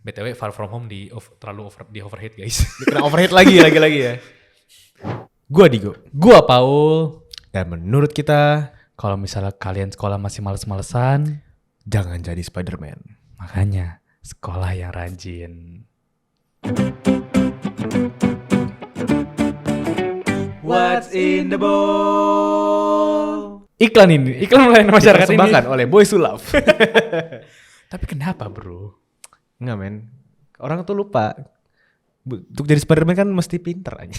BTW Far From Home di overheat guys. Kena overhead lagi ya. Gua Digo. Gua Paul. Dan menurut kita, Kalau misalnya kalian sekolah masih males-malesan, jangan jadi Spider-Man. makanya sekolah yang rajin. What's in the bowl? Iklan melayani masyarakat ini. Dipersembahkan oleh Boy Sulap. Tapi kenapa bro? Enggak men, orang tuh lupa. Untuk jadi Spider-Man kan mesti pinter aja.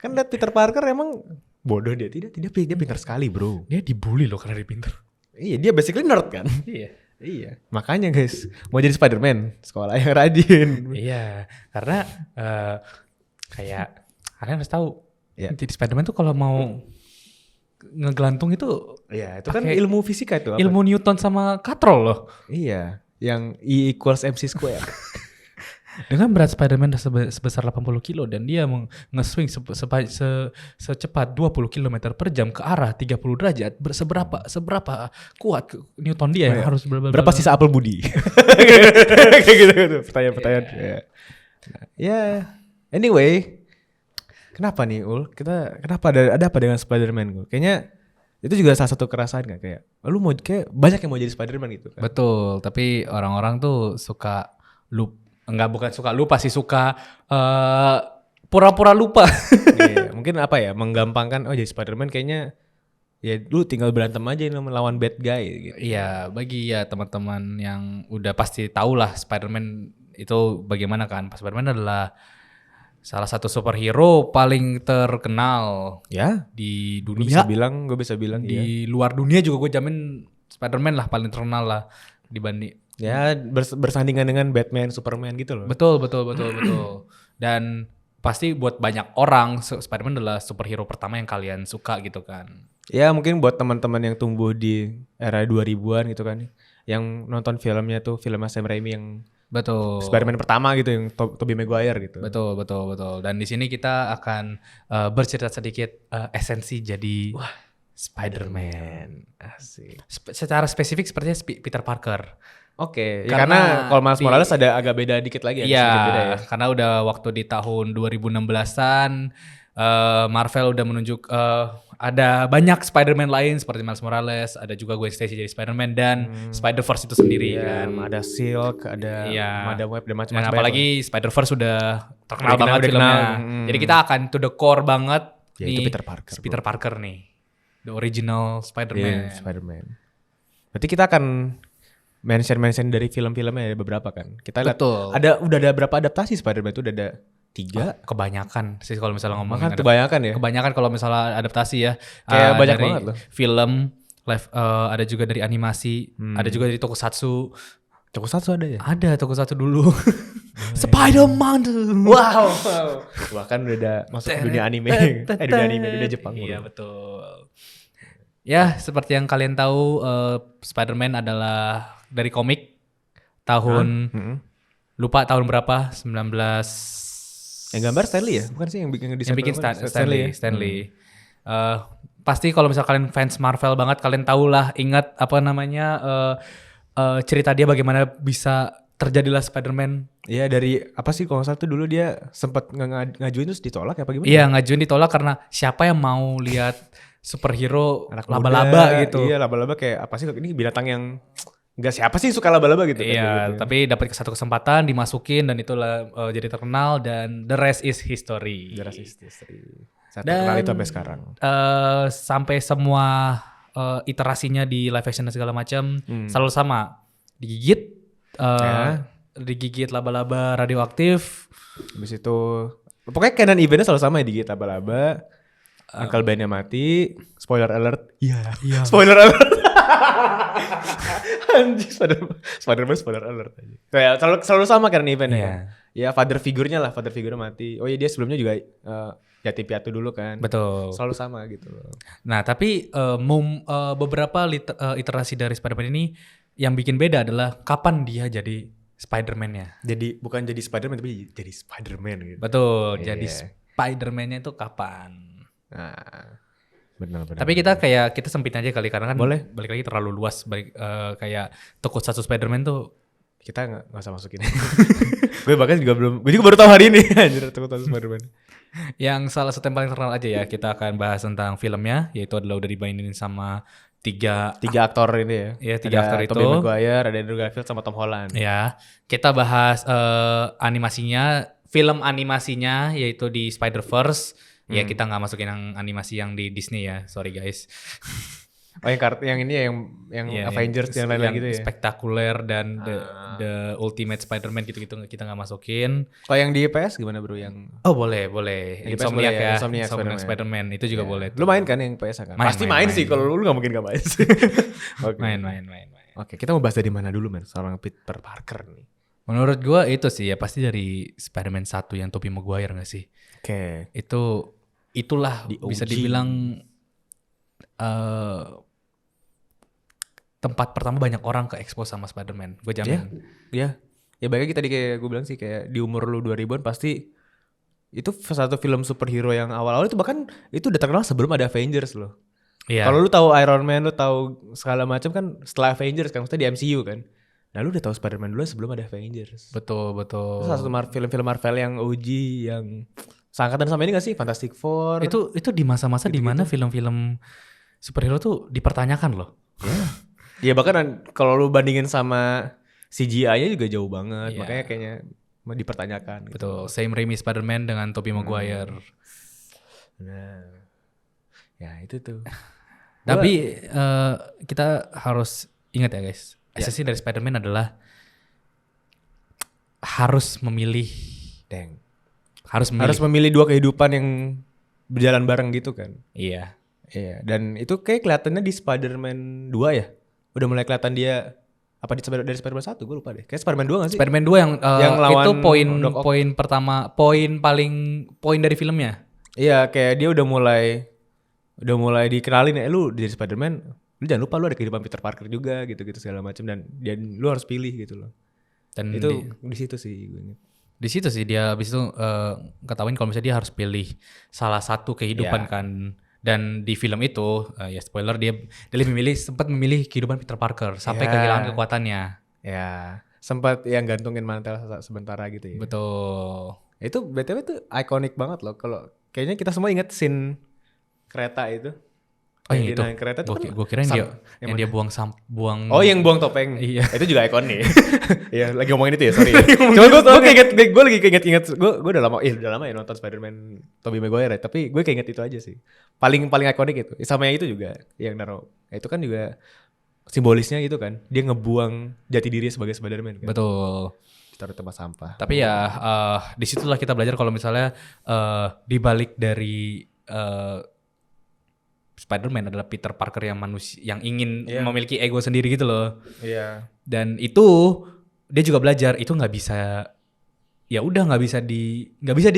Kan liat Peter Parker emang bodoh dia. Tidak, dia pintar sekali bro. Dia dibully loh karena dia pinter. Iya, dia basically nerd kan. Iya. Makanya guys, mau jadi Spider-Man, sekolah yang rajin. Iya, karena kayak kalian harus tahu, Iya. jadi Spider-Man tuh kalau mau ngegelantung itu Iya, itu kan pakai ilmu fisika itu. ilmu Newton sama katrol loh. Iya, yang E equals MC square. Dengan berat Spider-Man sebesar 80 kilo dan dia nge-swing secepat 20 km per jam ke arah 30 derajat, seberapa kuat Newton dia yang harus Berapa sisa apel budi? Kayak gitu pertanyaan-pertanyaan. Iya. Ya, anyway, kenapa nih Ul? Kenapa ada apa dengan Spider-Man Ul? Kayaknya itu juga salah satu kerasaan gak? Kayak lu mau kayak banyak yang mau jadi Spider-Man gitu kan. Betul, tapi orang-orang tuh suka bukan suka lupa sih, suka pura-pura lupa. Iya, mungkin apa ya, menggampangkan jadi Spider-Man kayaknya ya lu tinggal berantem aja melawan bad guy gitu. Iya, bagi ya teman-teman yang udah pasti tahu lah Spider-Man itu bagaimana kan. Spider-Man adalah salah satu superhero paling terkenal Ya, di gue dunia. bisa bilang Di luar dunia juga gue jamin Spider-Man lah paling terkenal lah dibanding. ya bersandingan dengan Batman, Superman gitu loh. Betul. Dan pasti buat banyak orang Spider-Man adalah superhero pertama yang kalian suka gitu kan. Ya mungkin buat teman-teman yang tumbuh di era 2000-an gitu kan, yang nonton filmnya tuh filmnya Sam Raimi yang Betul. Spider-Man pertama gitu, yang Tobey Maguire gitu. Betul. Dan di sini kita akan bercerita sedikit esensi jadi Spider-Man. Asik. Secara spesifik sepertinya Peter Parker. Oke, ya karena kalau Miles Morales ada agak beda dikit lagi ya. Iya, Beda ya. karena udah waktu di tahun 2016-an Marvel udah menunjuk ada banyak Spider-Man lain seperti Miles Morales, ada juga Gwen Stacy jadi Spider-Man dan Spider-Verse itu sendiri Iya, kan. ada Silk, ada Madam Web, ada Dan macam-macam. apalagi Spider-Verse sudah terkenal Udah banget kenal, filmnya. Jadi kita akan to the core banget Yaitu nih Peter Parker, si Peter Parker nih. The original Spider-Man. Spider-Man. Berarti kita akan mention dari film-filmnya ada beberapa kan. Kita lihat Betul. udah ada berapa adaptasi Spider-Man itu, udah ada 3. Kebanyakan sih kalau misalnya ngomongin Kan kebanyakan ya. kebanyakan kalau misalnya adaptasi ya. Kayak banyak dari banget loh. Film, live, ada juga dari animasi, ada juga dari tokusatsu. Tokusatsu ada ya? Ada tokusatsu dulu. Spider-Man. Wow. Bahkan udah ada masuk dunia anime. Dunia Jepang. Iya betul. Ya seperti yang kalian tahu, Spider-Man adalah dari komik tahun lupa tahun berapa, 19 Yang gambar Stanley ya? Bukan sih yang bikin desain Stanley. Pasti kalau misalnya kalian fans Marvel banget, kalian tahu lah, ingat apa namanya cerita dia bagaimana bisa terjadilah Spider-Man. Iya, dari apa sih kalau nggak salah tuh dulu dia sempat ngajuin terus ditolak apa gimana? Iya, ngajuin ditolak karena siapa yang mau lihat superhero Anak laba-laba muda, gitu. Iya, laba-laba kayak apa sih, ini binatang yang nggak siapa sih suka laba-laba gitu. Iya, gitu. tapi dapat satu kesempatan dimasukin dan itulah jadi terkenal dan the rest is history. Saya terkenal itu sampai sekarang. Sampai semua iterasinya di live action dan segala macam selalu sama, digigit laba-laba radioaktif. Habis itu pokoknya canon eventnya selalu sama ya, digigit laba-laba. Uncle Ben-nya mati. Spoiler alert. Iya. Spoiler alert. Anjir, Spider-Man spoiler alert aja. Kayak selalu sama kan eventnya. Iya. Kan? Ya father figure-nya mati. Oh iya, dia sebelumnya juga yatim piatu dulu kan. Betul. Selalu sama gitu loh. Nah, tapi beberapa iterasi dari Spider-Man ini yang bikin beda adalah kapan dia jadi Spider-Man-nya. Jadi bukan jadi Spider-Man tapi jadi Spider-Man gitu. Betul, Iya. jadi Spider-Man-nya itu kapan? Nah, benar. Tapi kita sempit aja kali karena kan boleh. Balik lagi terlalu luas, kayak tokusatsu Spider-Man tuh Kita nggak usah masukin. Gue bahkan juga gue juga baru tahu hari ini anjir tahu Spider-Man. Yang salah satu yang paling terkenal aja ya, kita akan bahas tentang filmnya, yaitu adalah udah dimainin sama tiga Aktor ini ya. Ya, tiga aktor itu. Tobey Maguire, ada Andrew Garfield sama Tom Holland. Ya, kita bahas animasinya, film animasinya yaitu di Spider-Verse. Ya, kita nggak masukin yang animasi yang di Disney ya, sorry guys. Oh yang ini ya yang Ya, Avengers yang lain-lain gitu ya. Spektakuler dan the Ultimate Spider-Man gitu-gitu kita nggak masukin. Kalau yang di PS gimana bro yang Oh boleh. Yang Insomniac boleh ya, ya, Insomniac Spider-Man itu juga boleh. Lu main kan yang PS kan? Main, Pasti main, main sih, kalau lu nggak mungkin gak main sih. Oke. Main. Oke, kita mau bahas dari mana dulu men? Seorang Peter Parker nih. Menurut gua itu sih ya pasti dari Spider-Man 1 yang Tobey Maguire gak sih? Oke. Itulah Di bisa OG. dibilang tempat pertama banyak orang ke expose sama Spider-Man. Gue jamin. Ya. Ya baiknya tadi kayak gue bilang sih kayak di umur lu 2000-an pasti itu satu film superhero yang awal-awal itu bahkan itu udah terkenal sebelum ada Avengers loh. Iya. Kalau lu tahu Iron Man, lu tahu segala macam kan setelah Avengers kan, maksudnya di MCU kan. Nah lu udah tahu Spider-Man dulu sebelum ada Avengers. Betul. Itu salah satu film-film Marvel yang OG yang seangkatan sama ini gak sih? Fantastic Four. Itu di masa-masa di mana film-film superhero tuh dipertanyakan loh. Ya bahkan kalau lu bandingin sama CGI-nya juga jauh banget. Iya. Makanya kayaknya dipertanyakan. Gitu. Betul. Sam Raimi Spider-Man dengan Tobey Maguire. Nah. Ya itu tuh. Tapi kita harus ingat ya guys. Esensi dari Spider-Man adalah harus memilih. Deng. Harus memilih dua kehidupan yang berjalan bareng gitu kan. Iya. Iya, dan itu kayak kelihatannya di Spider-Man 2 ya. Udah mulai kelihatan dia apa dari Spider-Man 1 gue lupa deh. Kayak Spider-Man 2 gak sih? Spider-Man 2 yang lawan itu Doc Ock. poin pertama, poin dari filmnya. Iya, kayak dia udah mulai dikenalin ya, lu jadi Spider-Man, lu jangan lupa lu ada kehidupan Peter Parker juga gitu-gitu segala macam dan lu harus pilih gitu loh. Dan Itu di situ sih gue ingat. di situ sih dia habis itu ketahuin kalau misalnya dia harus pilih salah satu kehidupan Iya. kan. Dan di film itu ya spoiler dia sempat memilih kehidupan Peter Parker sampai Ya. kehilangan kekuatannya. Ya, sempat yang gantungin mantel sementara gitu ya. Betul. Itu BTW tuh ikonik banget loh kalau kayaknya kita semua inget scene kereta itu. Oh Yang yang dia itu. naik kereta tuh kan Gue kira yang dia buang. Oh yang buang topeng. Iya. Itu juga ikonik. Iya lagi ngomongin itu ya sorry. Cuma gue lagi keinget gue udah lama ya nonton Spider-Man Tobey Maguire ya, tapi gue keinget itu aja sih. Paling ikonik itu. Sama yang itu juga yang naruh. Itu kan juga simbolisnya gitu kan. Dia ngebuang jati diri sebagai Spider-Man kan. Betul. Taruh tempat sampah. Tapi ya disitulah kita belajar kalau misalnya di balik dari Spider-Man adalah Peter Parker yang manusia yang ingin memiliki ego sendiri gitu loh. Iya. Dan itu dia juga belajar itu nggak bisa ya udah nggak bisa dia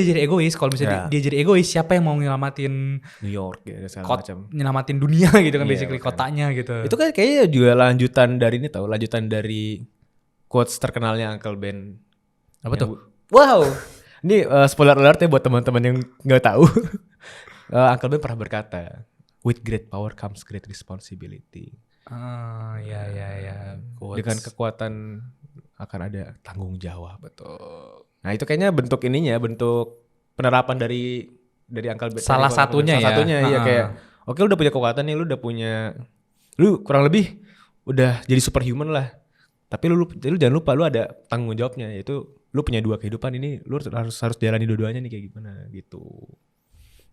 jadi egois. Kalau misalnya dia jadi egois siapa yang mau nyelamatin New York ya segala macam. nyelamatin dunia gitu kan Iya, basically makanya. kotanya gitu. Itu kan kayaknya juga lanjutan dari quotes terkenalnya Uncle Ben. Apa tuh? Wow. Ini spoiler alert ya buat teman-teman yang nggak tahu. Uncle Ben pernah berkata, with great power comes great responsibility. Ya. Dengan kekuatan akan ada tanggung jawab. Betul. Nah itu kayaknya bentuk penerapan dari Uncle Ben. Salah satunya iya kayak, oke lu udah punya kekuatan nih, lu kurang lebih udah jadi superhuman lah. Tapi lu jangan lupa lu ada tanggung jawabnya, yaitu lu punya dua kehidupan ini, lu harus jalani dua-duanya nih kayak gimana gitu.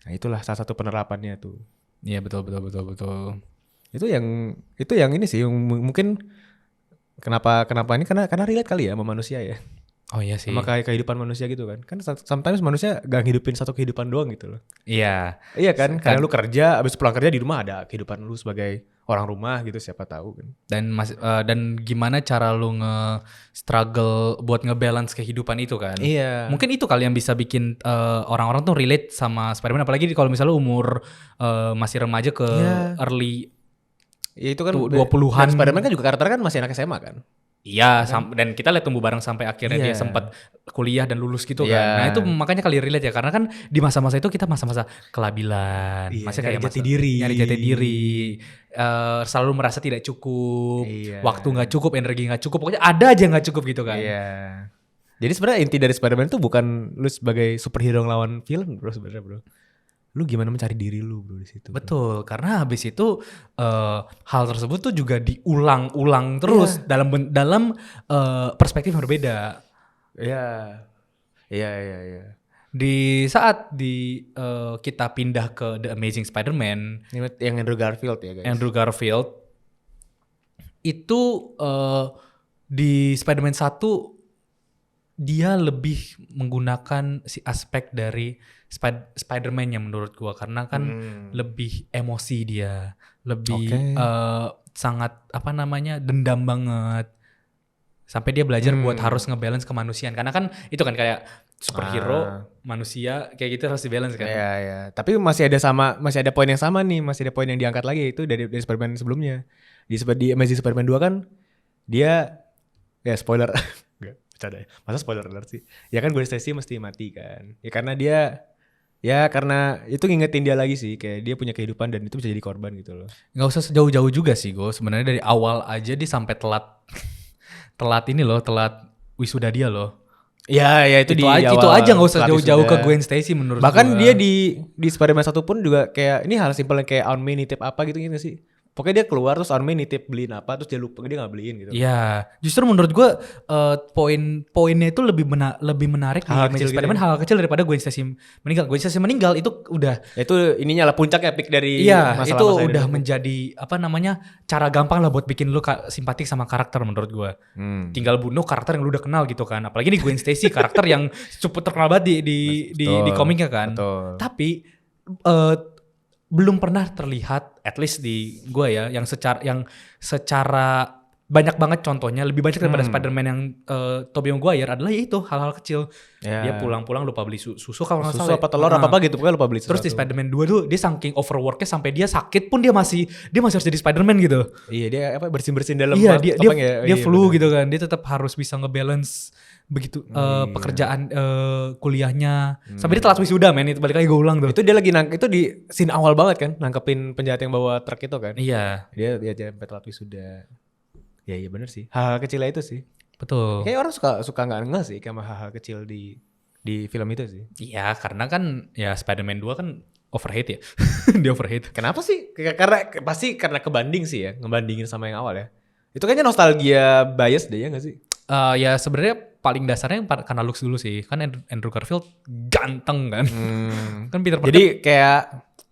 Nah itulah salah satu penerapannya tuh. Iya betul. Itu yang ini sih yang mungkin kenapa ini karena relate kali ya sama manusia ya. Oh iya sih. Sama kayak kehidupan manusia gitu kan. Kan sometimes manusia gak ngidupin satu kehidupan doang gitu loh. Iya. Iya kan, karena lu kerja, abis pulang kerja di rumah ada kehidupan lu sebagai orang rumah gitu, siapa tahu kan. Dan gimana cara lu struggle buat ngebalance kehidupan itu kan. Iya. Mungkin itu kali yang bisa bikin orang-orang tuh relate sama Spider-Man, apalagi kalau misalnya lu umur masih remaja ke early Ya itu kan 20-an. Spider-Man kan juga karakternya kan masih anak SMA kan. Iya, dan kita lihat tumbuh bareng sampai akhirnya Iya. dia sempat kuliah dan lulus gitu Iya. kan. Nah itu makanya kali relate ya, karena kan di masa-masa itu kita masa-masa kelabilan, Iya, masih nyari kayak jati diri. nyari jati diri, selalu merasa tidak cukup, Iya. waktu nggak cukup, energi nggak cukup, pokoknya ada aja nggak cukup gitu kan. Iya. Jadi sebenarnya inti dari Spider-Man tuh bukan lu sebagai superhero ngelawan villain bro sebenarnya bro. Lu gimana mencari diri lu bro di situ. Bro. Betul, karena habis itu hal tersebut tuh juga diulang-ulang terus dalam perspektif yang berbeda. Iya. Iya. Di saat kita pindah ke The Amazing Spider-Man, Yang Andrew Garfield ya guys. Andrew Garfield itu di Spider-Man 1 dia lebih menggunakan si aspek dari Spider-Man yang menurut gua, karena kan lebih emosi dia, lebih sangat dendam banget. Sampai dia belajar buat harus ngebalance kemanusiaan, karena kan itu kan kayak superhero manusia kayak gitu harus dibalance kan. Iya. Tapi masih ada poin yang sama nih, masih ada poin yang diangkat lagi itu dari Spider-Man sebelumnya. Di Amazing Spider-Man 2 kan dia ya spoiler. Enggak, bercanda ya. Masa spoiler alert sih? Ya kan Gwen Stacy mesti mati kan. Karena itu ngingetin dia lagi sih, kayak dia punya kehidupan dan itu bisa jadi korban gitu loh. Nggak usah jauh-jauh juga sih gue, sebenarnya dari awal aja dia sampai telat wisuda dia loh. Ya itu itu aja nggak usah jauh-jauh ke Gwen Stacy menurut Bahkan gua. dia di Spider-Man 1 pun juga kayak ini hal simpel kayak Aunt May nitip apa gitu gak sih? Pokoknya dia keluar terus Aunt May nitip beliin apa terus dia lupa dia nggak beliin gitu. Iya, justru menurut gue poinnya itu lebih menarik Hal-hal di kecil Amazing Spider-Man, gitu hal kecil daripada Gwen Stacy meninggal. Gwen Stacy meninggal itu udah Itu ininya lah puncaknya peak dari itu masalah-masalah udah hidup. menjadi cara gampang lah buat bikin lu simpatik sama karakter menurut gue. Tinggal bunuh karakter yang lu udah kenal gitu kan. Apalagi di Gwen Stacy karakter yang cukup terkenal banget di komiknya kan. Betul. Tapi belum pernah terlihat, at least di gue ya, yang secara banyak banget contohnya, lebih banyak daripada Spider-Man yang Tobey Maguire adalah ya itu hal-hal kecil. Ya. Dia pulang-pulang lupa beli susu kalau nggak Susu salah. apa telur apa gitu pokoknya lupa beli sesuatu. Terus di Spider-Man 2 tuh dia saking overworknya sampai dia sakit pun dia masih harus jadi Spider-Man gitu. Iya dia bersin-bersin dalam Iya dia topeng ya. dia flu bener. gitu kan. Dia tetap harus bisa ngebalance begitu pekerjaan kuliahnya. Sampai dia telat wisuda men, itu balik lagi gue ulang tuh. Itu dia lagi itu di scene awal banget kan nangkepin penjahat yang bawa truk itu kan. Iya, Dia sampai telat wisuda. Ya iya bener sih. Hal-hal kecilnya itu sih. betul. Kayak orang suka nggak ngeh sih sama hal-hal kecil di film itu sih. Iya, karena kan ya Spider-Man 2 kan overhate ya. Dia overhate. Kenapa sih? Karena kebanding sih ya, ngebandingin sama yang awal ya. Itu kayaknya nostalgia bias deh ya nggak sih? Ya sebenarnya paling dasarnya karena looks dulu sih. Kan Andrew Garfield ganteng kan. Kan Peter Parker. Jadi kayak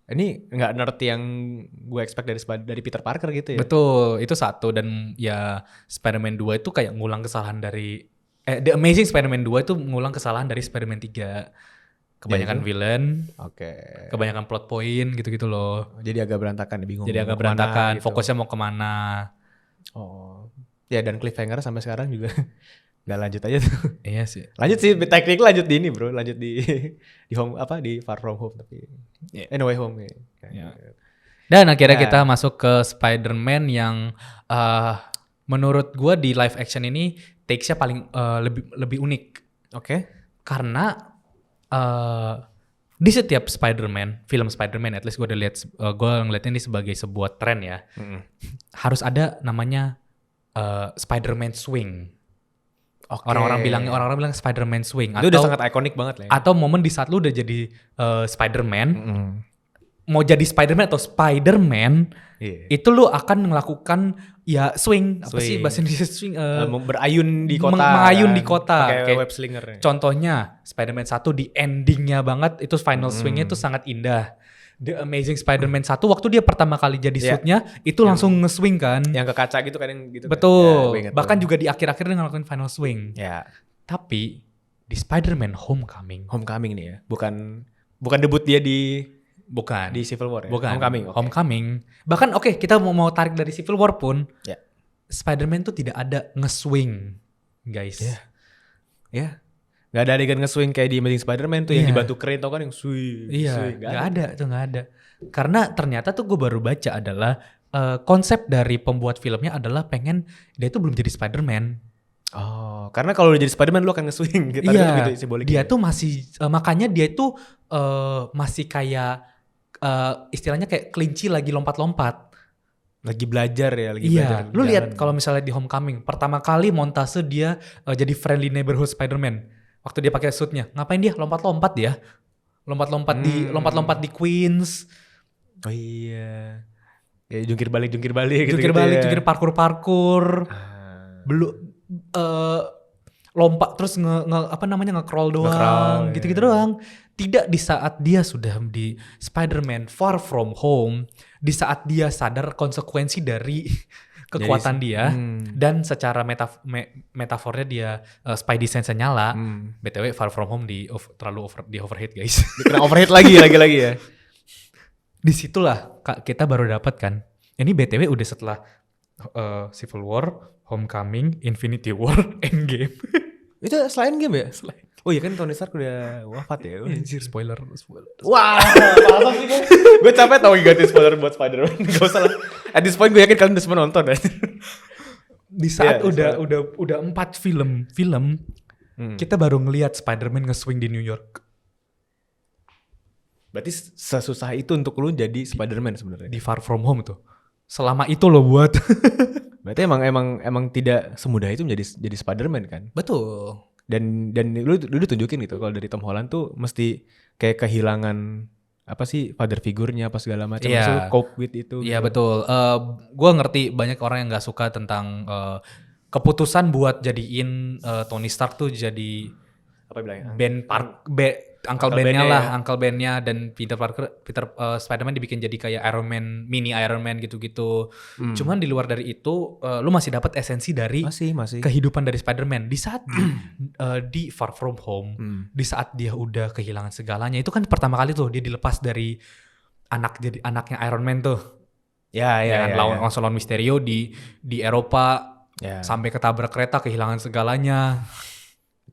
ini nggak nerd yang gue expect dari Peter Parker gitu ya. Betul, itu satu. Dan ya Spider-Man 2 itu kayak ngulang kesalahan dari The Amazing Spider-Man 2 itu ngulang kesalahan dari Spider-Man 3. Kebanyakan villain, Oke. kebanyakan plot point gitu-gitu loh. Jadi agak berantakan, bingung. Jadi agak mau kemana berantakan, gitu. fokusnya mau kemana. Oh. Ya dan cliffhanger sampai sekarang juga nggak lanjut aja tuh. Iya sih. Lanjut sih, teknik lanjut di ini bro, lanjut di home di Far From Home tapi No Way Home ya. Ya. Dan akhirnya Ya. kita masuk ke Spider-Man yang menurut gua di live action ini takes-nya paling lebih unik. Oke. Karena di setiap Spider-Man, film Spider-Man, at least gue udah lihat, gue ngeliatnya ini sebagai sebuah tren ya. Harus ada namanya Spider-Man swing. Oke. Orang-orang bilang Spider-Man swing. Itu udah sangat ikonik banget lah ya. Atau momen di saat lu udah jadi Spider-Man, mau jadi Spider-Man atau Spider-Man, Iya. itu lu akan melakukan ya swing. Apa sih Swing. bahasa Indonesia swing? Berayun di kota. Mengayun kan. di kota. Pakai Kayak web slinger. Contohnya Spider-Man 1 di endingnya banget, itu final swingnya itu sangat indah. The Amazing Spider-Man 1 waktu dia pertama kali jadi Iya. suitnya itu langsung nge-swing kan. Yang ke kaca gitu kan yang gitu. Betul. Kan? Ya, gue inget Bahkan tuh. juga di akhir-akhir dia ngelakuin final swing. Ya. Tapi di Spider-Man Homecoming Homecoming nih ya. Bukan debut dia di bukan. Civil War ya. Bukan. Homecoming. oke. Homecoming. Bahkan kita mau tarik dari Civil War pun, Ya. Spider-Man tuh tidak ada nge-swing, guys. Ya. Gak ada adegan nge-swing kayak di Amazing Spider-Man tuh yang Iya. dibantu crane tau kan yang swing. Iya, swing. nggak ada. Karena ternyata tuh gue baru baca adalah konsep dari pembuat filmnya adalah pengen dia itu belum jadi Spider-Man. Oh, karena kalau udah jadi Spider-Man lu akan nge-swing gitu. Tadi kan gitu simboliknya. Dia tuh masih makanya dia itu masih kayak istilahnya kayak kelinci lagi lompat-lompat. Lagi belajar ya, lagi belajar. Iya, lu lihat kalau misalnya di Homecoming, pertama kali montase dia jadi friendly neighborhood Spider-Man. Waktu dia pakai suitnya, ngapain dia lompat-lompat dia? Lompat-lompat di Queens. Oh iya. Kayak jungkir balik gitu. Jungkir balik, jungkir parkur. Belum lompat terus nge-crawl doang, gitu-gitu doang. Tidak di saat dia sudah di Spider-Man Far From Home, di saat dia sadar konsekuensi dari kekuatan dia dan secara metafornya dia Spidey sense nyala. BTW Far From Home terlalu overheat guys. Kena overheat lagi ya. Disitulah kita baru dapat kan. Ini BTW udah setelah Civil War, Homecoming, Infinity War, Endgame. Itu selain game ya? Oh iya kan Tony Stark udah wafat ya. Anjir, spoiler. Wah, masa sih kan? Gue capek tau ganti spoiler buat Spider-Man. Gak usah lah. At this point gue yakin kalian udah semua nonton. Di saat udah 4 film, kita baru ngelihat Spider-Man nge-swing di New York. Berarti sesusah itu untuk lu jadi Spider-Man sebenarnya. Di Far From Home tuh. Selama itu lo buat. Berarti emang tidak semudah itu jadi Spider-Man kan? Betul. Dan lu tunjukin gitu kalau dari Tom Holland tuh mesti kayak kehilangan apa sih father figure-nya apa segala macam, Iya. cope with itu. Iya gitu. betul. Gue ngerti banyak orang yang nggak suka tentang keputusan buat jadiin Tony Stark tuh jadi Apa bilangnya? Uncle Ben-nya dan Peter Spider-Man dibikin jadi kayak Iron Man, mini Iron Man gitu-gitu. Cuman di luar dari itu lu masih dapat esensi dari Masih. kehidupan dari Spider-Man di saat di Far From Home, di saat dia udah kehilangan segalanya. Itu kan pertama kali tuh dia dilepas dari anaknya Iron Man tuh. Ya. Lawan Mysterio di Eropa, sampai ketabrak kereta kehilangan segalanya.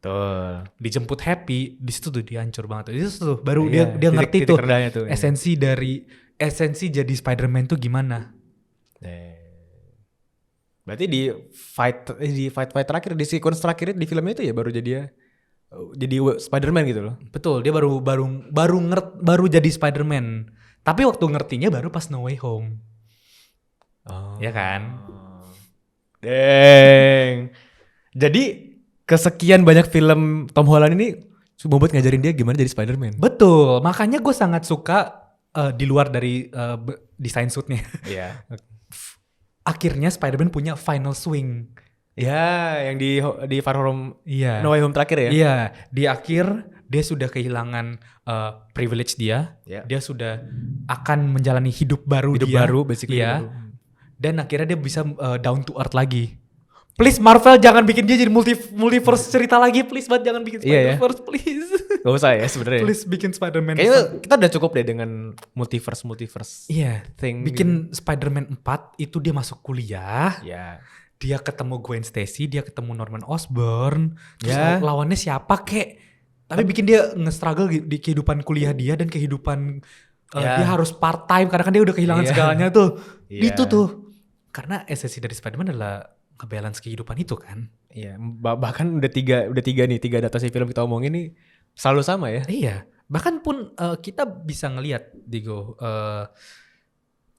Betul. Dijemput Happy, di situ tuh dia hancur banget. Di situ tuh baru dia ngerti tuh esensi jadi Spider-Man tuh gimana. Berarti di fight terakhir, di sequence terakhir di filmnya itu ya baru jadi Spider-Man gitu loh. Betul, dia baru jadi Spider-Man. Tapi waktu ngertinya baru pas No Way Home. Ya kan? Deng. Jadi kesekian banyak film Tom Holland ini cuma buat ngajarin dia gimana jadi Spider-Man. Betul, makanya gue sangat suka di luar dari desain suitnya. Iya. Akhirnya Spider-Man punya final swing. Ya, yang di Far From Iya. No Way Home terakhir ya. Iya, di akhir dia sudah kehilangan privilege dia. Yeah. Dia sudah akan menjalani hidup baru basically. Iya. Dan akhirnya dia bisa down to earth lagi. Please Marvel jangan bikin dia jadi multiverse cerita lagi, please banget jangan bikin Spider-Verse, please. Gak usah ya sebenarnya. Please bikin Spider-Man. Kayaknya kita udah cukup deh dengan multiverse Iya, thing. bikin Spider-Man 4 itu dia masuk kuliah. Ya. Dia ketemu Gwen Stacy, dia ketemu Norman Osborn. Terus Ya. lawannya siapa kek? Tapi bikin dia nge-struggle di kehidupan kuliah dia dan kehidupan dia harus part time karena kan dia udah kehilangan segalanya tuh. Itu tuh. Karena esensi dari Spider-Man adalah nge-balance kehidupan itu kan. Iya, bahkan udah tiga adaptasi film kita omongin nih selalu sama ya. Iya, bahkan pun kita bisa ngelihat Digo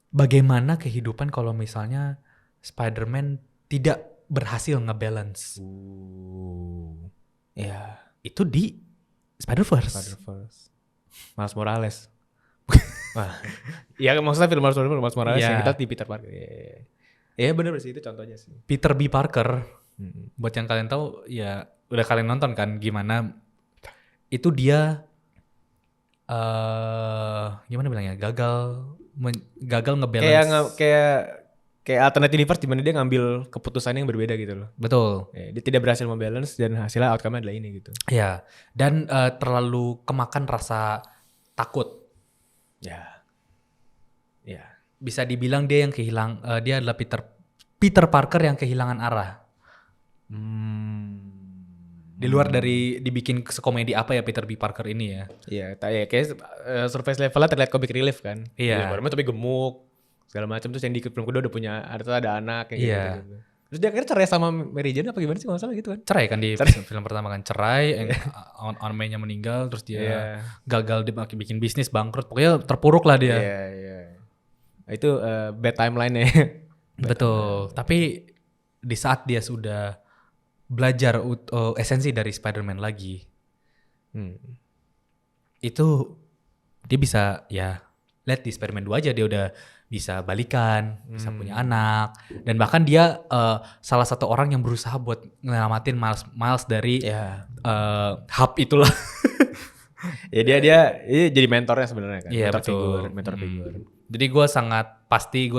bagaimana kehidupan kalau misalnya Spider-Man tidak berhasil nge-balance. Iya, itu di Spider-Verse. Miles Morales. Wah. Iya, maksudnya film Miles Morales yang kita di Peter Parker. Iya benar sih, itu contohnya sih. Peter B. Parker, buat yang kalian tahu ya udah kalian nonton kan gimana itu dia gimana bilangnya gagal ngebalance. Kayak alternate universe di mana dia ngambil keputusan yang berbeda gitu loh. Betul. Dia tidak berhasil membalance dan hasilnya outcome-nya adalah ini gitu. Ya, dan terlalu kemakan rasa takut. Ya. Bisa dibilang dia yang dia adalah Peter Parker yang kehilangan arah. Di luar dari dibikin sekomedi apa ya Peter B. Parker ini ya. Iya, kayak surface levelnya terlihat comic relief kan. Iya. Spider-Man tapi gemuk, segala macam. Terus yang di film kedua udah punya ada anak kayak Iya. gitu. Terus dia akhirnya cerai sama Mary Jane apa gimana sih, kalau nggak salah gitu kan? Cerai kan di film pertama kan, cerai, Aunt-nya meninggal, terus dia Iya. gagal dia bikin bisnis, bangkrut, pokoknya terpuruk lah dia. Iya. Nah, itu bad timeline-nya. Betul. Tapi di saat dia sudah belajar esensi dari Spider-Man lagi, itu dia bisa ya lihat di Spider-Man 2 aja dia udah bisa balikan, bisa punya anak, dan bahkan dia salah satu orang yang berusaha buat ngelamatin Miles dari hub itulah. Ya dia jadi mentornya sebenarnya kan. Iya, mentor figur. Jadi gue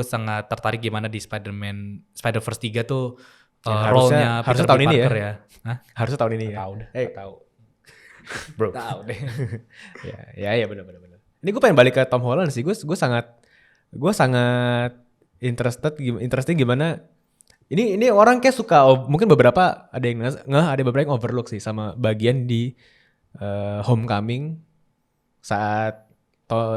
sangat tertarik gimana di Spider-Verse 3 tuh Ya, role-nya harusnya Peter tahun ini Parker ya. ya. Hah? Harusnya tahun ini ya. Tahu deh. Tahu. Bro. Tahu deh. Ya benar. Ini gue pengen balik ke Tom Holland sih. Gue sangat interesting gimana ini orang kayak suka, mungkin beberapa ada yang ada beberapa yang overlook sih sama bagian di Homecoming saat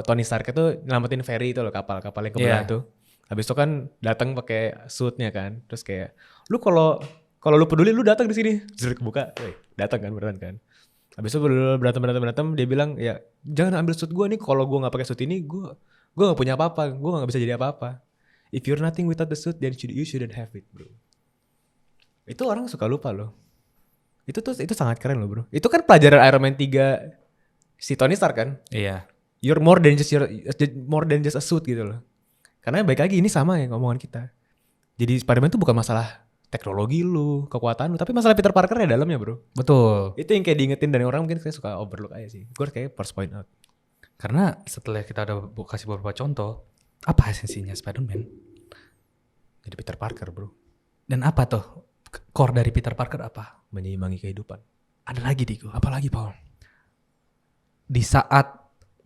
Tony Stark itu nyelamatin ferry itu loh, kapal yang kebelah tuh. Habis itu kan datang pakai suitnya kan. Terus kayak lu kalau lu peduli lu datang di sini. Terus kebuka, datang kan beneran kan. Habis itu berantem dia bilang ya jangan ambil suit gue nih, kalau gue nggak pakai suit ini gue nggak punya apa-apa, gue nggak bisa jadi apa-apa. If you're nothing without the suit, then you shouldn't have it, bro. Itu orang suka lupa loh. Itu sangat keren loh, bro. Itu kan pelajaran Iron Man 3 si Tony Stark kan. Iya. You're more than just a suit gitu loh. Karena baik lagi ini sama ya ngomongan kita. Jadi Spider-Man itu bukan masalah teknologi lu, kekuatan lu, tapi masalah Peter Parker ya dalamnya, bro. Betul. Itu yang kayak diingetin dari orang, mungkin saya suka overlook aja sih. Gue kayak first point out. Karena setelah kita udah kasih beberapa contoh, apa esensinya Spider-Man? Jadi Peter Parker, bro. Dan apa tuh core dari Peter Parker apa? Menyeimbangi kehidupan. Ada lagi Digo. Apa lagi, Paul? Di saat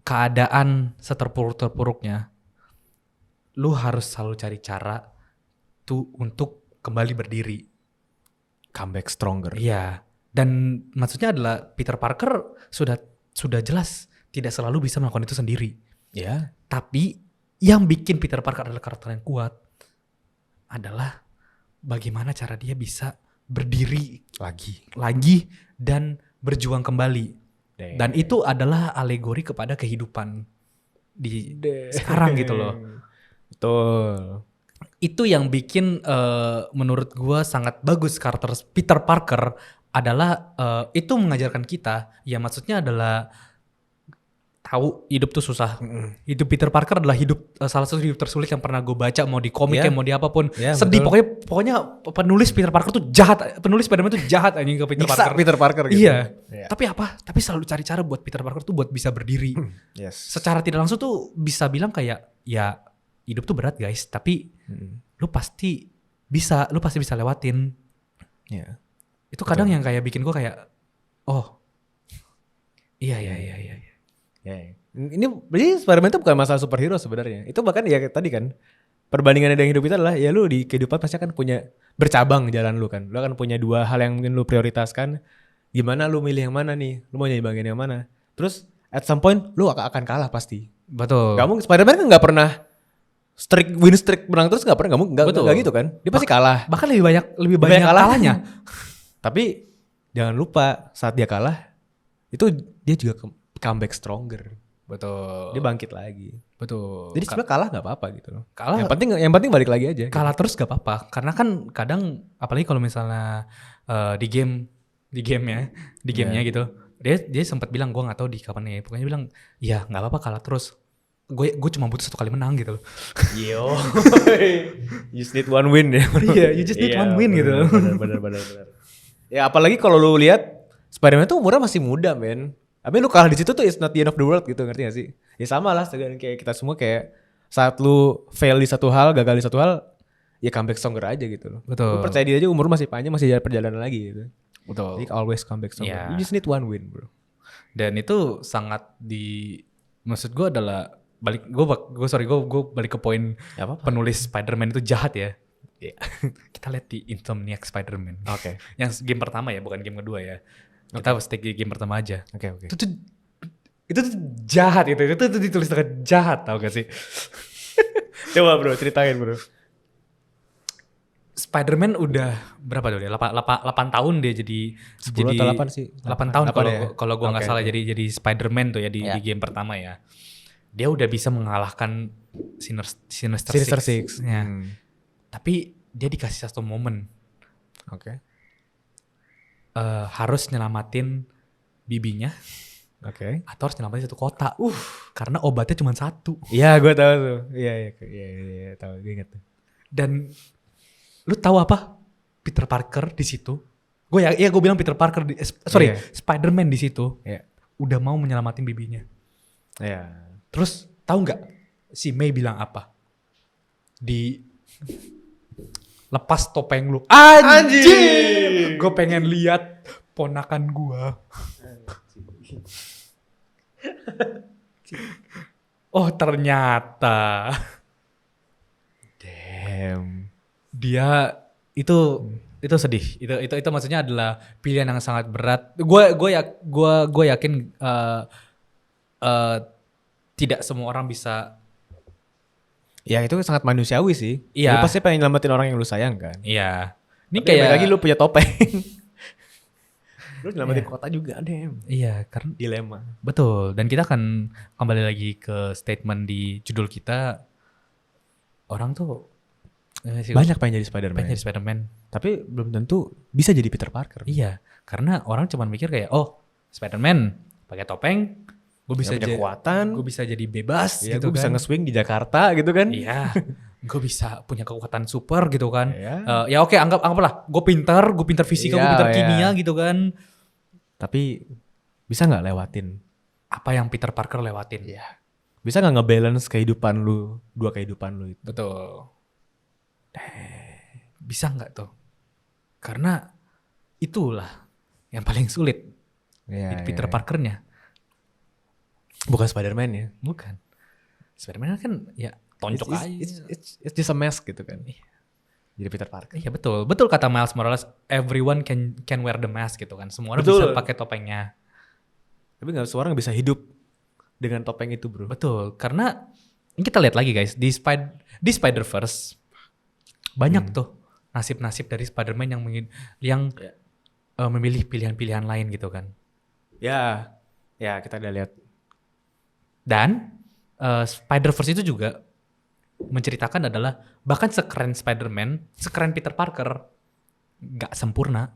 keadaan seterpuruk-terpuruknya, lu harus selalu cari cara tuh untuk kembali berdiri. Comeback stronger. Iya. Dan maksudnya adalah Peter Parker sudah jelas tidak selalu bisa melakukan itu sendiri. Ya. Tapi yang bikin Peter Parker adalah karakter yang kuat adalah bagaimana cara dia bisa berdiri lagi dan berjuang kembali. Dan itu adalah alegori kepada kehidupan di sekarang gitu loh. Betul. Itu yang bikin menurut gua sangat bagus karakter Peter Parker adalah itu mengajarkan kita, ya maksudnya adalah tahu hidup tuh susah. Hidup Peter Parker adalah salah satu hidup tersulit yang pernah gue baca, mau di komik mau di apapun. Sedih, betul. pokoknya penulis Peter Parker tuh jahat, penulis Spider-Man tuh jahat anjing ke Peter Parker. Peter Parker gitu. Iya. Tapi apa? Tapi selalu cari cara buat Peter Parker tuh buat bisa berdiri. Yes. Secara tidak langsung tuh bisa bilang kayak ya hidup tuh berat guys, tapi lu pasti bisa lewatin. Iya. Itu kadang yang kayak bikin gue kayak oh iya. Ya. Ini jadi Spider-Man itu bukan masalah superhero sebenarnya. Itu bahkan ya tadi kan perbandingannya dengan hidup kita adalah ya lu di kehidupan pasti akan punya bercabang jalan lu kan. Lu akan punya dua hal yang mungkin lu prioritaskan. Gimana lu milih yang mana nih? Lu mau nyimbangin yang mana? Terus at some point lu akan kalah pasti. Betul. Kamu Spider-Man kan nggak pernah win streak menang terus, nggak pernah, nggak gitu kan? Dia pasti kalah. Bahkan lebih banyak kalahnya. Tapi jangan lupa saat dia kalah itu dia juga comeback stronger. Betul. Dia bangkit lagi. Betul. Jadi sebenarnya kalah nggak apa-apa gitu loh. Kalah. Yang penting balik lagi aja. Kalah terus gak apa-apa. Karena kan kadang apalagi kalau misalnya di gamenya gitu. Dia sempat bilang gue nggak tahu di kapan ya. Pokoknya bilang ya nggak apa-apa kalah terus. Gue cuma butuh 1 kali menang gitu loh. Yo. You just need one win ya. Iya, you just need one win gitu. Benar. Ya apalagi kalau lu lihat Spider-Man tuh umurnya masih muda, men. Tapi lu kalah di situ tuh it's not the end of the world gitu, ngerti gak sih? Ya sama lah dengan kayak kita semua, kayak saat lu fail di satu hal, gagal di satu hal, ya comeback stronger aja gitu loh. Betul. Lu percaya diri aja, umur masih panjang, masih jalan perjalanan lagi gitu. Betul. Jadi always comeback stronger. Yeah. You just need one win, bro. Dan itu sangat maksud gue adalah gue balik ke poin penulis Spider-Man itu jahat ya. Yeah. Kita lihat di Insomniac Spider-Man. Oke. Yang game pertama ya, bukan game kedua ya. Kita stick di game pertama aja. Oke. Itu tuh jahat itu tuh ditulis dengan jahat, tau gak sih? Coba bro, ceritain bro. Spider-Man udah berapa tuh dia? 8 tahun dia jadi 10 atau 8 sih? 8 tahun 8 ya? kalau gua nggak Oke, salah oke. jadi Spider-Man tuh ya di Ya. game pertama ya. Dia udah bisa mengalahkan Sinister Sinister Six. Six. Ya. Tapi dia dikasih satu momen Oke. harus nyelamatin bibinya Oke. atau harus nyelamatin satu kota. Karena obatnya cuma satu. Iya, gue tahu tuh. Iya, tahu. Gue inget tuh. Dan lu tahu apa? Peter Parker di situ. Gue bilang Peter Parker Iya. Spider-Man di situ Iya. udah mau menyelamatin bibinya. Iya. Terus tahu nggak si May bilang apa? Lepas topeng lu. Anjing! Gue pengen lihat ponakan gua. Oh ternyata Damn. dia itu sedih. Itu maksudnya adalah pilihan yang sangat berat. Gue yakin tidak semua orang bisa. Ya itu sangat manusiawi sih. Iya. Lu pasti pengen nyelamatin orang yang lu sayang kan. Iya. Ini Tapi kayak balik lagi lu punya topeng. Lu nyelamatin kota juga, damn. Iya, karena Dilema. betul. Dan kita akan kembali lagi ke statement di judul kita. Orang tuh Banyak pengen jadi Spider-Man. pengen jadi Spider-Man. Tapi belum tentu bisa jadi Peter Parker. Iya, karena orang cuma mikir kayak, oh Spider-Man pakai topeng, gue bisa punya kekuatan. gue bisa jadi bebas Ya, gitu gue bisa kan. nge-swing di Jakarta gitu kan. Iya, gue bisa punya kekuatan super gitu kan. Iya. Ya oke, anggaplah gue pintar fisika, gue Iya, pintar iya. kimia gitu kan. Tapi bisa nggak lewatin? Apa yang Peter Parker lewatin? Iya. Bisa nggak ngebalance kehidupan lu, dua kehidupan lu itu? Betul. Bisa nggak tuh? Karena itulah yang paling sulit. Iya, Peter Parkernya. Bukan Spider-Man ya. Bukan. Spider-Man kan ya tonjok aja. It's just a mask gitu kan. Jadi Peter Parker. Iya betul. Betul kata Miles Morales, everyone can wear the mask gitu kan. Semua orang Betul. bisa pakai topengnya. Tapi nggak semua orang bisa hidup dengan topeng itu bro. Betul. Karena ini kita lihat lagi guys, di Spider-Verse banyak tuh nasib-nasib dari Spider-Man yang memilih pilihan-pilihan lain gitu kan. Ya kita udah lihat. Dan Spider-Verse itu juga menceritakan adalah bahkan sekeren Spider-Man, sekeren Peter Parker, nggak sempurna.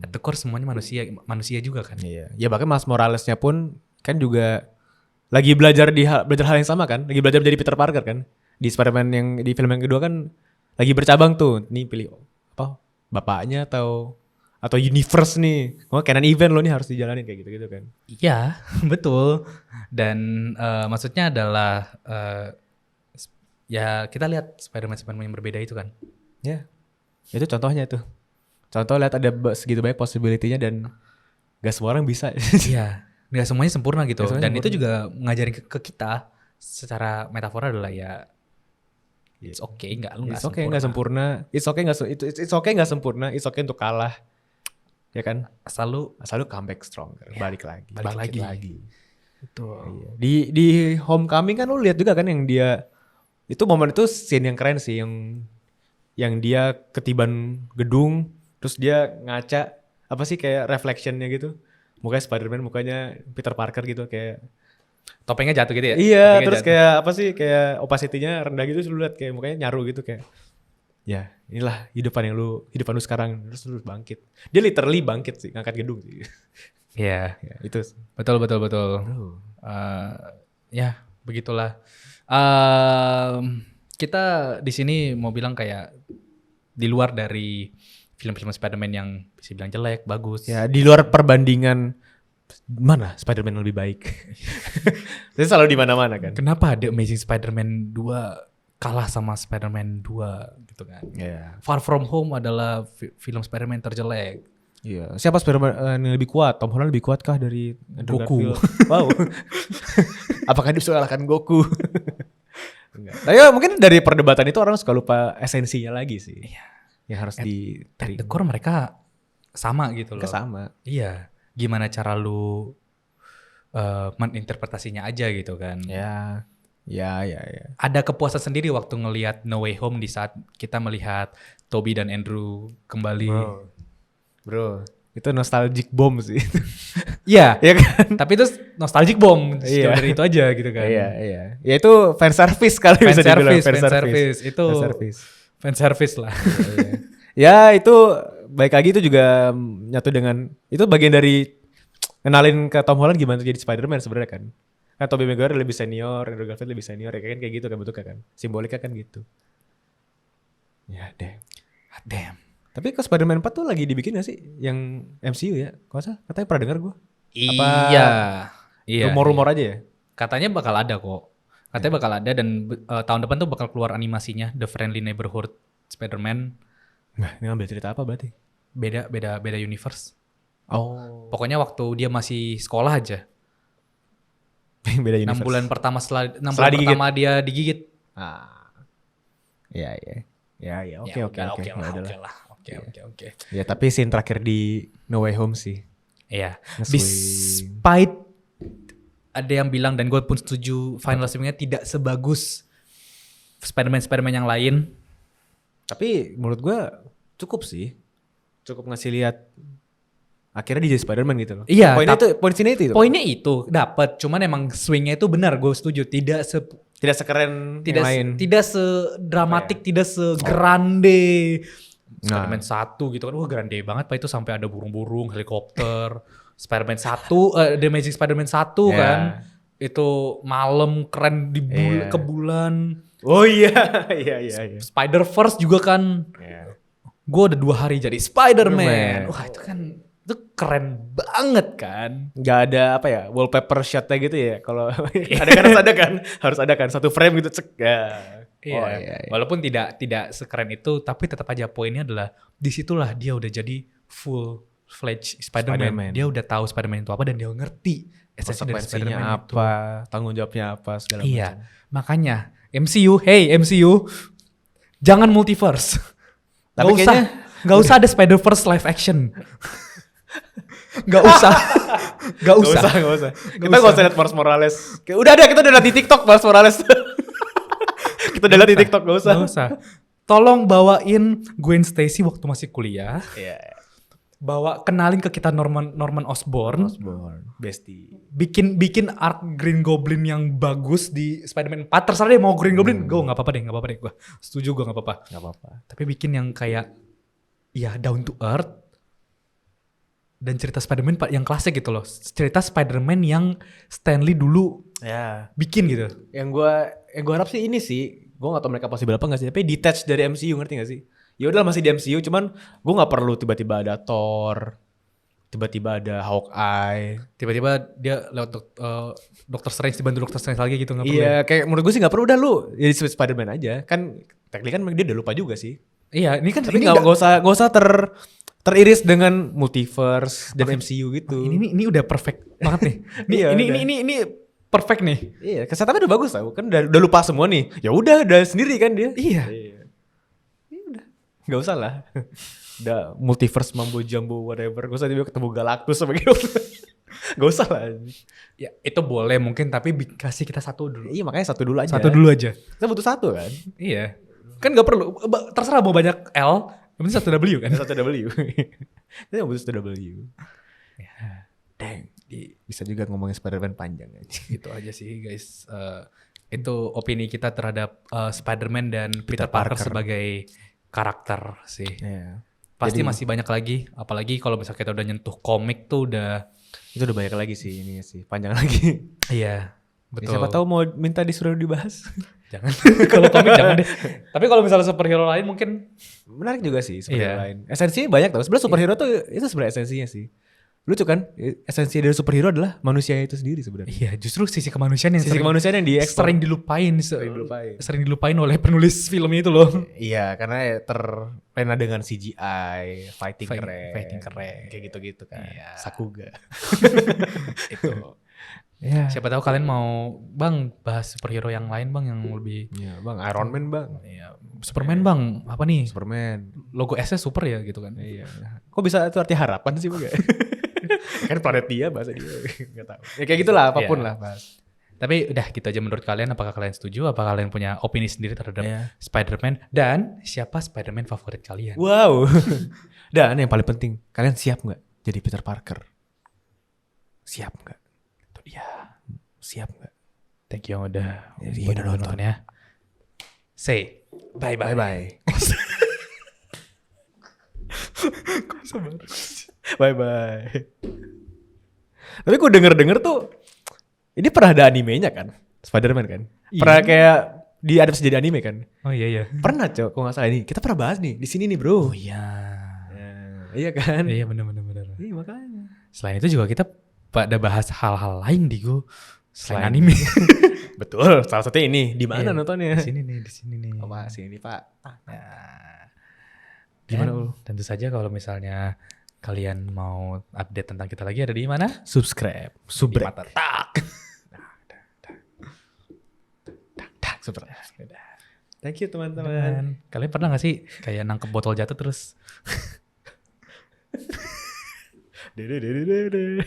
At the core semuanya manusia juga kan. Iya. Ya bahkan Miles Moralesnya pun kan juga lagi belajar hal yang sama kan. Lagi belajar jadi Peter Parker kan. Di Spider-Man yang di film yang kedua kan lagi bercabang tuh. Nih pilih apa? Bapaknya atau universe nih. Oh, canon event lo nih harus dijalanin kayak gitu-gitu kan. Iya, betul. Dan maksudnya adalah ya kita lihat Spider-Man yang berbeda itu kan. Ya. Itu contohnya tuh. Contoh lihat ada segitu banyak possibility-nya dan gak semua orang bisa. Iya, nggak semuanya sempurna gitu. Nggak semuanya Dan sempurna. itu juga ngajarin ke kita secara metafora adalah ya it's okay, lu nggak It's okay nggak sempurna. It's okay nggak sempurna. It's okay untuk kalah. Ya kan? Asal lu Asal lu comeback stronger. Balik lagi. balik Bangkit lagi. Betul. Iya. Di Homecoming kan lu lihat juga kan yang dia itu momen itu scene yang keren sih yang dia ketiban gedung terus dia ngaca apa sih kayak reflectionnya gitu. Mukanya Spider-Man, mukanya Peter Parker gitu kayak Topengnya jatuh gitu ya? iya, Topengnya terus jatuh. kayak apa sih kayak opacity-nya rendah gitu terus lu lihat kayak mukanya nyaru gitu kayak ya inilah hidupan lu sekarang terus lu bangkit. Dia literally bangkit sih ngangkat gedung sih. Iya, Ya, itu. betul. Ya, begitulah. Kita di sini mau bilang kayak di luar dari film-film Spider-Man yang bisa bilang jelek, bagus. Ya di luar perbandingan mana Spider-Man lebih baik. Itu selalu di mana-mana kan. Kenapa The Amazing Spider-Man 2 kalah sama Spider-Man 2 gitu kan? Iya. Far From Home adalah film Spider-Man terjelek. Iya. Siapa Spider-Man yang lebih kuat? Tom Holland lebih kuat kah dari Andrew Goku. Garfield? Wow. Apakah dia bisa kalahkan Goku? Enggak. Tapi ya, mungkin dari perdebatan itu orang suka lupa esensinya lagi sih. Iya. Yang harus At the diterima. core mereka sama gitu loh. Sama. Iya. Gimana cara lu meninterpretasinya aja gitu kan. Ya. Ya. Ada kepuasan sendiri waktu ngelihat No Way Home di saat kita melihat Toby dan Andrew kembali. Bro, itu nostalgic bomb sih. Iya, Iya kan? tapi itu nostalgic bomb. Iya. Dari itu aja gitu kan. Iya. Ya itu fan service kali Fan bisa dibilang. service, fan service. Itu Fan service. fan service lah. Iya. Ya itu baik lagi itu juga nyatu dengan itu bagian dari kenalin ke Tom Holland gimana jadi Spider-Man sebenarnya kan. Kan Tobey Maguire lebih senior, Andrew Garfield lebih senior ya kan kayak gitu kan bentuknya kan. Simboliknya kan gitu. Ya deh. Damn. Tapi ke Spider-Man 4 tuh lagi dibikin gak sih yang MCU ya? Kok salah? Katanya pernah dengar gue. Iya. Rumor-rumor aja ya? Katanya bakal ada kok. Katanya bakal ada dan tahun depan tuh bakal keluar animasinya The Friendly Neighborhood Spider-Man. Nah, ini ngambil cerita apa berarti? Beda universe. Oh. Pokoknya waktu dia masih sekolah aja. Beda 6 universe. bulan pertama setelah 6 Setelah bulan digigit. pertama dia digigit. Ah. Ya. Oke. Ya udah. Oke. Ya tapi scene terakhir di No Way Home sih. Iya. Nge-swing. Despite ada yang bilang dan gue pun setuju final scene-nya tidak sebagus Spider-Man yang lain. Tapi menurut gue cukup sih. Cukup ngasih lihat akhirnya dia jadi Spider-Man gitu loh. Iya, Poinnya itu. Poinnya itu dapat, cuman emang swingnya itu benar, gue setuju. Tidak Sekeren yang lain. tidak sedramatik, tidak segrande Spider-Man 1 gitu kan. Wah, grande banget Pak itu sampai ada burung-burung, helikopter. Spider-Man 1, The Amazing Spider-Man 1 kan. Itu malam keren di ke bulan. Oh iya. Spider-Verse juga kan. Gue udah 2 hari jadi Spider-Man. Wah, itu kan itu keren banget kan. Gak ada apa ya wallpaper shotnya gitu ya. Kalau harus ada kan satu frame gitu cek. Ya. Iya. Walaupun tidak sekeren itu, tapi tetap aja poinnya adalah disitulah dia udah jadi full fledged Spider-Man. Dia udah tahu Spider-Man itu apa dan dia ngerti esensi dari Spider-Man apa, itu. tanggung jawabnya apa segala macam. Iya, makanya MCU, jangan multiverse. Tapi Gak usah ada Spider-Verse live action. Gak usah. Kita gak usah lihat Miles Morales. Kita udah lihat di TikTok Miles Morales. Kita udah lihat di TikTok, gak usah. Tolong bawain Gwen Stacy waktu masih kuliah. Iya. Kenalin ke kita Norman Osborn. Bestie. Bikin arc Green Goblin yang bagus di Spider-Man 4. Terserah deh mau Green Goblin, gak apa-apa deh. Gue setuju, gue gak apa-apa. Tapi bikin yang kayak ya down to earth dan cerita Spider-Man yang klasik gitu loh. Cerita Spider-Man yang Stanley dulu bikin gitu. Yang gue harap sih ini sih, gue gak tau mereka possible apa gak sih, tapi detach dari MCU, ngerti gak sih? Ya udah masih di MCU, cuman gue gak perlu tiba-tiba ada Thor, tiba-tiba ada Hawkeye, tiba-tiba dia lewat Doctor Strange, dibantu Doctor Strange lagi gitu, gak perlu. Iya, kayak menurut gue sih gak perlu, udah lu jadi Spider-Man aja. Kan tekniknya kan dia udah lupa juga sih. Iya, ini kan tapi gak usah teriris dengan multiverse dan MCU gitu. Ini udah perfect banget nih. Ini perfect nih. Iya, kesetannya udah bagus tau. Kan udah lupa semua nih. Ya udah sendiri kan dia. Iya. Ya udah. Gak usah lah. Udah multiverse mambo jumbo whatever. Gak usah dia ketemu Galactus sama gitu. Gak usah lah. Ya itu boleh mungkin, tapi kasih kita satu dulu. Iya, makanya satu dulu aja. Satu dulu aja. Kita butuh satu kan. Iya. Kan gak perlu. Terserah mau banyak L. Yang penting satu W kan. Satu W. Kita butuh satu W. Ya. Dang. Bisa juga ngomongin Spider-Man panjang aja. Itu aja sih guys. Itu opini kita terhadap Spider-Man dan Peter Parker sebagai karakter sih. Yeah. Pasti masih banyak lagi. Apalagi kalau misalnya kita udah nyentuh komik tuh udah. Itu udah banyak lagi sih ini sih. Panjang lagi. Iya. Betul. Ya, siapa tahu mau minta disuruh dibahas. Jangan. Kalau komik jangan deh. Tapi kalau misalnya superhero lain mungkin. Menarik juga sih superhero lain. Esensinya banyak tau. Sebenarnya superhero tuh itu sebenarnya esensinya sih. Lucu kan? Esensi dari superhero adalah manusia itu sendiri sebenarnya. Iya, justru sisi kemanusiaan yang sering dilupain oleh penulis filmnya itu loh. Iya, karena terlena dengan CGI, fighting keren. Kayak gitu-gitu kan. Iya. Sakuga. Itu. Ya. Siapa tahu kalian mau bahas superhero yang lain yang lebih. Iya, Iron Man Iya. Superman apa nih? Superman. Logo S-nya super ya gitu kan. Iya. Kok bisa itu arti harapan sih Bang? Kan planet dia bahasa dia. Enggak tahu. Ya kayak gitulah apapun lah bahas. Tapi udah gitu aja menurut kalian. Apakah kalian setuju? Apakah kalian punya opini sendiri terhadap Iya. Spider-Man? Dan siapa Spider-Man favorit kalian? Wow. Dan yang paling penting, kalian siap nggak jadi Peter Parker? Siap nggak? Itu dia. Siap nggak? Thank you yang udah Jadi udah nonton ya. Say bye-bye. Bye bye. Bye bye. Tapi gue denger tuh ini pernah ada animenya kan, Spider-Man kan. Iya. Pernah kayak diadaptasi jadi anime kan. Oh iya. Pernah cok, kok nggak salah ini. Kita pernah bahas nih di sini nih bro. Oh iya. Iya kan? Iya benar. Iya makanya. Selain itu juga kita pada bahas hal-hal lain di Go. Selain anime. Betul. Salah satunya ini. Di mana Iya, nontonnya? Di sini nih. Oh, Pak, sini Pak. Nah, Gimana, dan Ul? tentu saja kalau misalnya kalian mau update tentang kita lagi ada di mana? Subscribe. Di Subrek. mata tak. Subscribe. Thank you teman-teman. Dan kalian pernah gak sih kayak nangkep botol jatuh terus Dede.